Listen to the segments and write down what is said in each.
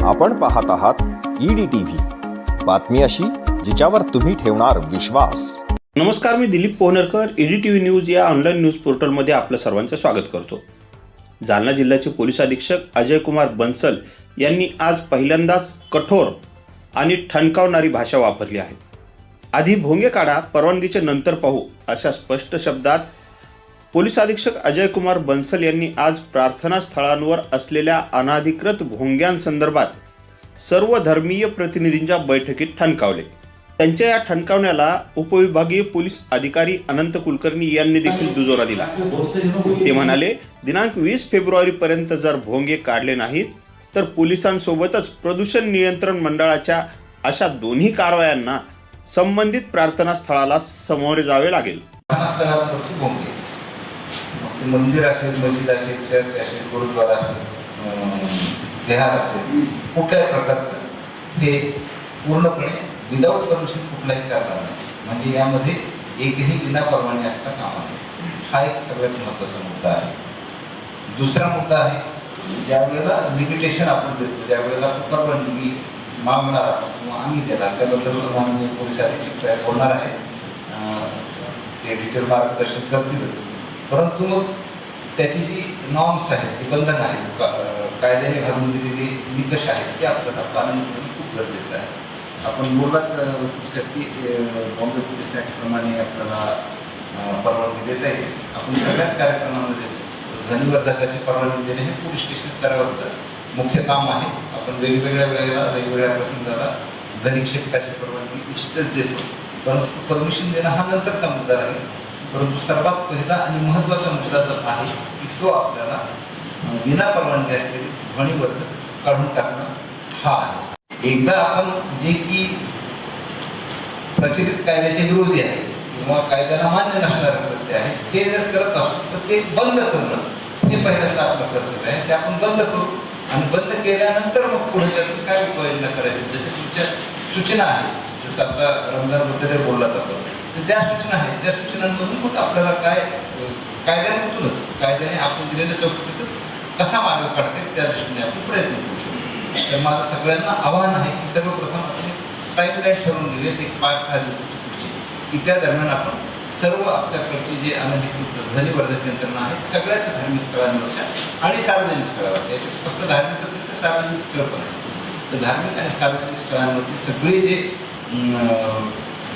आपण पाहत आहात EDTV, बातमी अशी जिच्यावर तुम्ही ठेवणार विश्वास। नमस्कार, मी दिलीप पोहनरकर EDTV न्यूज या ऑनलाईन न्यूज पोर्टलमध्ये आपलं सर्वांचं स्वागत करतो। जालना जिल्ह्याचे पोलीस अधीक्षक अजय कुमार बन्सल यांनी आज पहिल्यांदाच कठोर आणि ठणकावणारी भाषा वापरली आहे। आधी भोंगे काढा, परवानगीचे नंतर पाहू, अशा स्पष्ट शब्दात पोलीस अधीक्षक अजय कुमार बन्सल यांनी आज प्रार्थना स्थळांवर असलेल्या अनाधिकृत भोंग्यांसंदर्भात सर्व धर्मीय प्रतिनिधींच्या बैठकीत ठणकावले। त्यांच्या या ठणकावण्याला उपविभागीय पोलीस अधिकारी अनंत कुलकर्णी यांनी देखील दुजोरा दिला। ते म्हणाले, दिनांक 20 फेब्रुवारीपर्यंत जर भोंगे काढले नाहीत तर पोलिसांसोबतच प्रदूषण नियंत्रण मंडळाच्या अशा दोन्ही कारवायांना संबंधित प्रार्थना स्थळाला सामोरे जावे लागेल। मंदिर असेल, मस्जिद असेल, चर्च असेल, गुरुद्वारा असेल, विहार असेल, कुठल्याही प्रकारचं हे पूर्णपणे विदाऊट परमिशन कुठलाही चालणार नाही। म्हणजे यामध्ये एकही विना परवानगी असता कामा नये, हा एक सगळ्यात महत्त्वाचा मुद्दा आहे। दुसरा मुद्दा आहे, ज्या वेळेला लिमिटेशन आपण देतो, ज्या वेळेला परवानगी मागणार किंवा आम्ही देणार, त्याबद्दल माननीय पोलीस अधीक्षक साहेब बोलणार आहे, ते डिटेल मार्गदर्शन करतीलच। परंतु मग त्याची जी नॉर्म्स आहेत, जी बंधन आहेत, कायद्याने घालून दिलेले निकष आहेत, ते आपल्याला पालन करणं खूप गरजेचं आहे। आपण बोलत की बॉम्बे पोलीस ॲक्टप्रमाणे आपल्याला परवानगी देता येईल। आपण सगळ्याच कार्यक्रमामध्ये ध्वनिवर्धकाची परवानगी देणे हे पोलीस स्टेशन स्तरावरचं मुख्य काम आहे। आपण वेगवेगळ्या वेळेला वेगवेगळ्या प्रसंगाला ध्वनिक्षेपकाची परवानगी निश्चितच देतो, परंतु परमिशन देणं हा नंतरचा मुद्दा आहे। परंतु सर्वात पहिला आणि महत्त्वाचा मुद्दा जर आहे की तो आपल्याला विना परवानगी असलेली ध्वनिवर्धक काढून टाकणं हा आहे। एकदा आपण जे की प्रचलित कायद्याचे विरोधी आहे किंवा कायद्याला मान्य नसणारे कृत्य आहे ते जर करत असू तर ते बंद करणं हे पहिल्यांदा आपलं कर्तव्य आहे। ते आपण बंद करू आणि बंद केल्यानंतर मग पुढे त्यातून काय उपाययोजना करायची, जसे तुमच्या सूचना आहेत, जसं आता रमजानबद्दल बोलला जातो, तर त्या सूचना आहेत, त्या सूचनांमधून मग आपल्याला काय कायद्याने आपण दिलेल्या चौकटीतच कसा मार्ग काढता येईल त्या दृष्टीने आपण प्रयत्न करू शकतो। तर माझं सगळ्यांना आव्हान आहे की सर्वप्रथम आपण टाईमलाईन ठरवून दिले ते 5-6 दिवसाची पुढची, की त्या दरम्यान आपण सर्व आपल्याकडची जे अनधिकृत ध्वनिवर्धक यंत्रणा आहेत सगळ्याच धार्मिक स्थळांवरच्या आणि सार्वजनिक स्थळावरच्या, याच्यात फक्त धार्मिक असेल तर सार्वजनिक स्थळ पण आहे, तर धार्मिक आणि सार्वजनिक स्थळांवरचे सगळे जे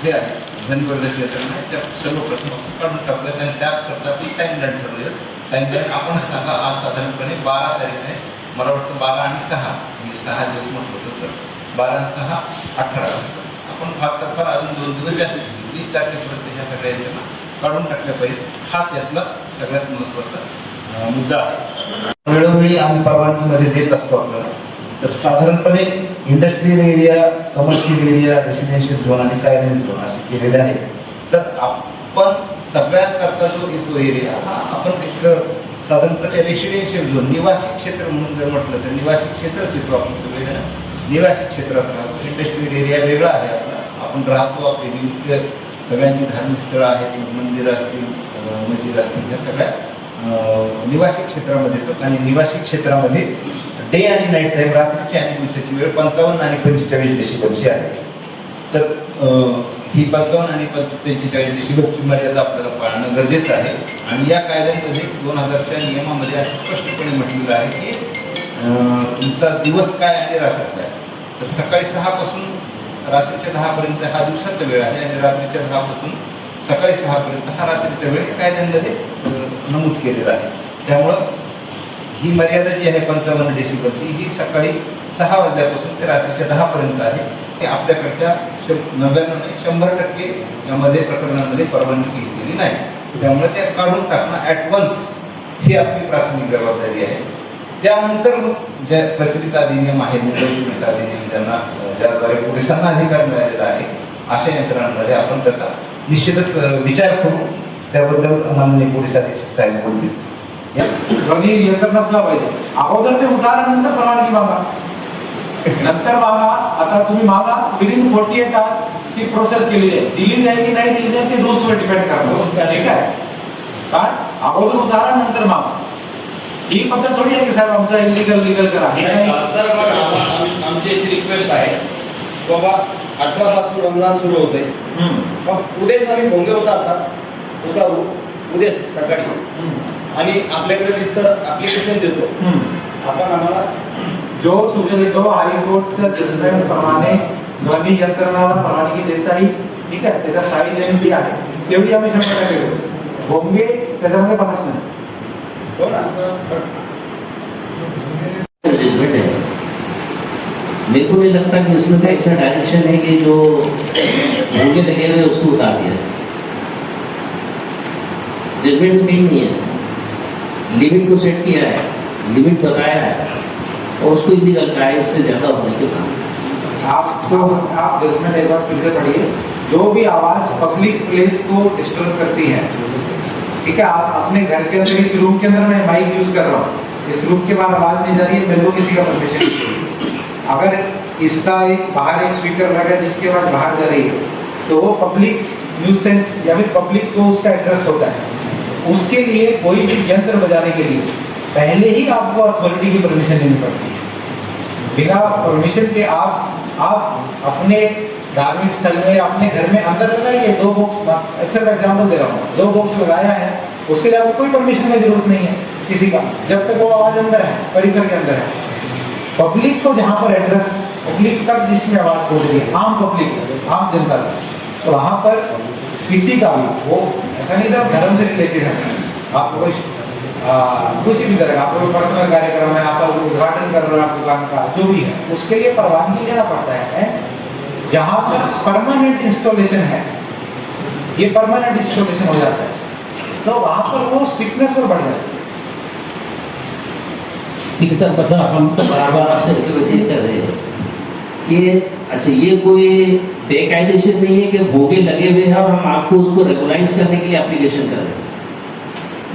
हे आहे ध्वनिवर्धक यंत्रणा आहे त्या सर्वप्रथम आपण काढून टाकूयात आणि त्याकरता आपण टाईमलाईन ठरवूयात। टाईमलाईन आपणच सांगा, आज साधारणपणे 12 तारीख आहे, मला वाटतं 12 आणि 6 मी 6 दिवस म्हटलं होतं, तर 12 आणि 6 18 आपण फार अजून 2 दिवस जास्त 20 तारखेपर्यंत ह्या सगळ्या यंत्रणा काढून टाकल्या पाहिजेत। हाच यातला सगळ्यात महत्त्वाचा मुद्दा आहे। वेळोवेळी आम्ही परवानगीमध्ये देत असतो आपल्याला, तर साधारणपणे industrial area, commercial area, residential zone आणि सायलेन्स झोन असे केलेले आहेत। तर आपण सगळ्यात करता जो येतो एरिया हा आपण एक साधारणपणे रेसिडेन्शियल झोन, निवासी क्षेत्र म्हणून जर म्हटलं तर निवासी क्षेत्रच येतो। आपण सगळेजण निवासी क्षेत्रात राहतो। इंडस्ट्रियल एरिया वेगळा आहे आपला, आपण राहतो, आपली मुख्य सगळ्यांची धार्मिक स्थळं आहेत, मंदिरं असतील, मस्जिद असतील, ह्या सगळ्या निवासी क्षेत्रामध्ये येतात। आणि निवासी क्षेत्रामध्ये डे आणि नाईट टाईम, रात्रीची आणि दिवसाची वेळ 55 आणि 45 डेसिबलची आहे। तर ही 55 आणि 45 डेसिबलची मर्यादा आपल्याला पाळणं गरजेचं आहे। आणि या कायद्यामध्ये 2000च्या नियमामध्ये असं स्पष्टपणे म्हटलेलं आहे की तुमचा दिवस काय आणि रात्र काय। तर सकाळी 6 पासून रात्रीच्या 10 पर्यंत हा दिवसाचा वेळ आहे आणि रात्रीच्या 10 पासून सकाळी 6 पर्यंत हा रात्रीचा वेळ कायद्यामध्ये नमूद केलेला आहे। त्यामुळं ही मर्यादा जी आहे 55 डेसिबलची ही सकाळी 6 वाजल्यापासून ते रात्रीच्या 10 पर्यंत आहे। ते आपल्याकडच्या 99% यामध्ये प्रकरणांमध्ये परवानगी घेतलेली नाही, त्यामुळे ते काढून टाकणं ॲट वन्स ही आपली प्राथमिक जबाबदारी आहे। त्यानंतर मग ज्या प्रचलित अधिनियम आहे, मुंबई पोलीस अधिनियम, ज्याद्वारे पोलिसांना अधिकार मिळालेला आहे, अशा यंत्रणांमध्ये आपण त्याचा निश्चितच विचार करू। त्याबद्दल माननीय पोलीस अधीक्षक साहेब बोलतील। ध्वनी नियंत्रण नसला पाहिजे, अगोदर ते उतारल्यानंतर परवानगी मागा, नंतर मागा। आता तुम्ही मागा, विदिन 48 तास ती प्रोसेस केली आहे, दिली जाईल की नाही दिली जाईल ते रूल्सवर डिपेंड करतो, ठीक आहे। कारण अगोदर उतारल्यानंतर मागा, ही पद्धत थोडी आहे की साहेब आमचा इलिगल लीगल करा, हे आमची अशी रिक्वेस्ट आहे की बाबा 18 पासून रमजान सुरू होते, मग उद्याच आम्ही भोंगे उतारू उद्याच सकाळी आणि आपल्याकडे रीतसर ऍप्लिकेशन देतो. आपण आम्हाला जो सुजतो हायकोर्टच्या जजमेंट प्रमाणे ध्वनी यंत्रणाला परवानगी देता येईल, ठीक आहे, त्याच्या साई जयंती आहे तेवढी आम्ही 100% देतो. भोंगे त्याच्यामध्ये पाहत नाही. हो ना. जजमेंट है, मेरे को नहीं लगता कि इसमें कोई ऐसा डायरेक्शन है कि जो भोंगे लगे हुए उसको उतार दिया. जजमेंट में कहीं नहीं है ऐसा. लिमिट को सेट किया है, लिमिट बताया है और उसको इलीगल कराया, इससे ज्यादा होने के काम. आप जजमेंट एक बार फिर से पढ़िए. जो भी आवाज पब्लिक प्लेस को डिस्टर्ब करती है, ठीक है, आप अपने घर के अंदर इस रूम के अंदर मैं माइक यूज कर रहा हूँ, इस रूम के बाहर आवाज नहीं जा रही है, मेरे को किसी का परमिशन नहीं. अगर इसका एक बाहर एक स्पीकर लगा है जिसके बाद बाहर जा रही है, तो वो पब्लिक न्यूसेंस या फिर पब्लिक को उसका एड्रेस होता है. उसके लिए कोई भी यंत्र बजाने के लिए पहले ही आपको अथॉरिटी की परमिशन लेनी पड़ती है. बिना परमिशन के आप अपने धार्मिक स्थल में अपने घर में अंदर लगाइए 2 बॉक्स. ऐसा का एग्जाम्पल दे रहा हूँ, 2 बॉक्स लगाया है, उसके लिए आपको कोई परमिशन की जरूरत नहीं है किसी का, जब तक वो आवाज अंदर है, परिसर के अंदर है. पब्लिक को जहाँ पर एड्रेस, पब्लिक तक जिसमें आवाज पहुंच रही है, आम पब्लिक, आम जनता, तो वहाँ पर किसी का भी, वो ऐसा नहीं सर धर्म से रिलेटेड है, आपको किसी भी तरह का आपको पर्सनल कार्यक्रम है, आप उद्घाटन कर रहे हो आप दुकान का, जो भी है, उसके लिए परवानगी लेना पड़ता है. जहाँ पर परमानेंट इंस्टॉलेशन है, ये परमानेंट इंस्टॉलेशन हो जाता है, तो वहाँ पर वो स्ट्रिक्टनेस और बढ़ जाती है. ठीक है सर, पता हम तो बार आपसे रिक्वेस्ट कर रहे हैं कि अच्छा ये कोई बेकायदेशीर नहीं है कि भोगे लगे हुए हैं और हम आपको उसको रेगुलाइज करने के लिए एप्लीकेशन कर रहे हैं,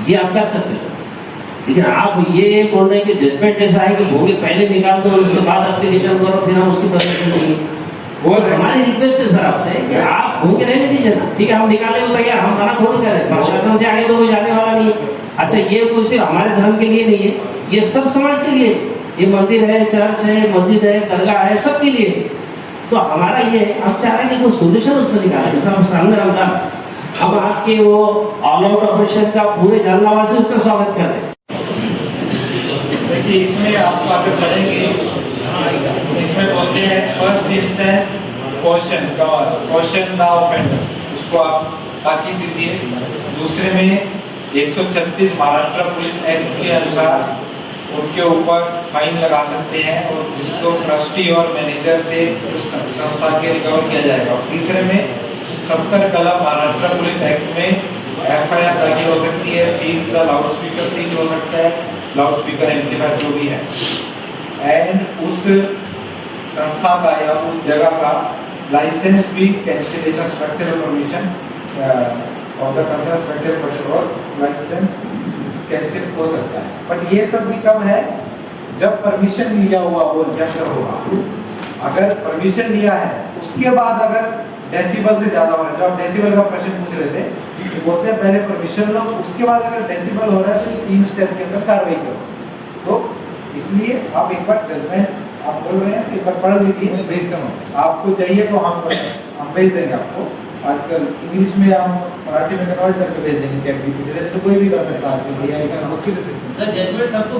ये आप कर सकते सर. लेकिन आप ये बोल रहे हैं कि जजमेंट ऐसा है कि भोगे पहले निकाल दो और उसके बाद एप्लीकेशन करो, फिर हम उसकी परमिशन देंगे. वो हमारी रिक्वेस्ट है सर आपसे कि आप भोगे रहने दीजिए ना, ठीक है, हम निकाले होता है, हम मना थोड़ी कर रहे हैं, प्रशासन से आगे तो कोई जाने वाला नहीं है. अच्छा ये कोई सिर्फ हमारे धर्म के लिए नहीं है, ये सब समाज के लिए, ये मंदिर है, चर्च है, मस्जिद है, दरगाह है, सबके लिए. तो हमारा ये हम चाह रहे हैं कि कोई सोल्यूशन उसमें निकाले. जैसा हम सामने रमजान, हम आपके वो ऑल आउट ऑपरेशन का पूरे जानलेवा से उसका स्वागत कर रहे हैं. देखिए इसमें आपको आगे बढ़ेंगे, इसमें बोलते हैं first instance question the offender, उसको आप ताकीद दीजिए. दूसरे में 136 महाराष्ट्र पुलिस एक्ट के अनुसार उनके ऊपर फाइन लगा सकते हैं और जिसको ट्रस्टी और मैनेजर से उस संस्था के रिकवर किया जाएगा. तीसरे में 70 कलम महाराष्ट्र पुलिस एक्ट में FIR दाखिल हो सकती है. Seize the loudspeaker seize हो सकता है, लाउड स्पीकर एम्पलीफायर जो भी है, एंड उस संस्था का या उस जगह का लाइसेंस भी cancellation structural permission of the concern structural और लाइसेंस कैंसिल हो सकता है. बट ये सब भी कब है, जब परमिशन लिया हुआ वो यंत्र होगा. अगर परमिशन लिया है उसके बाद अगर डेसिबल से ज्यादा हो रहा है, जो आप डेसिबल का प्रश्न पूछ रहे थे, तो बोलते हैं पहले परमिशन लो, उसके बाद अगर डेसिबल हो रहा है तो 3 स्टेप के अंदर कार्रवाई करो. तो इसलिए आप एक बार जजमेंट आप बोल रहे हैं तो एक बार पढ़ लीजिए, भेजता हूँ. आपको चाहिए तो हम भेज देंगे आपको. आजकल इंग्लिश में हम मराठी में कन्वर्ट करके भेज देंगे, चैट GPT से, तो कोई भी कर सकता है आजकल. भैया सर जजमेंट सबको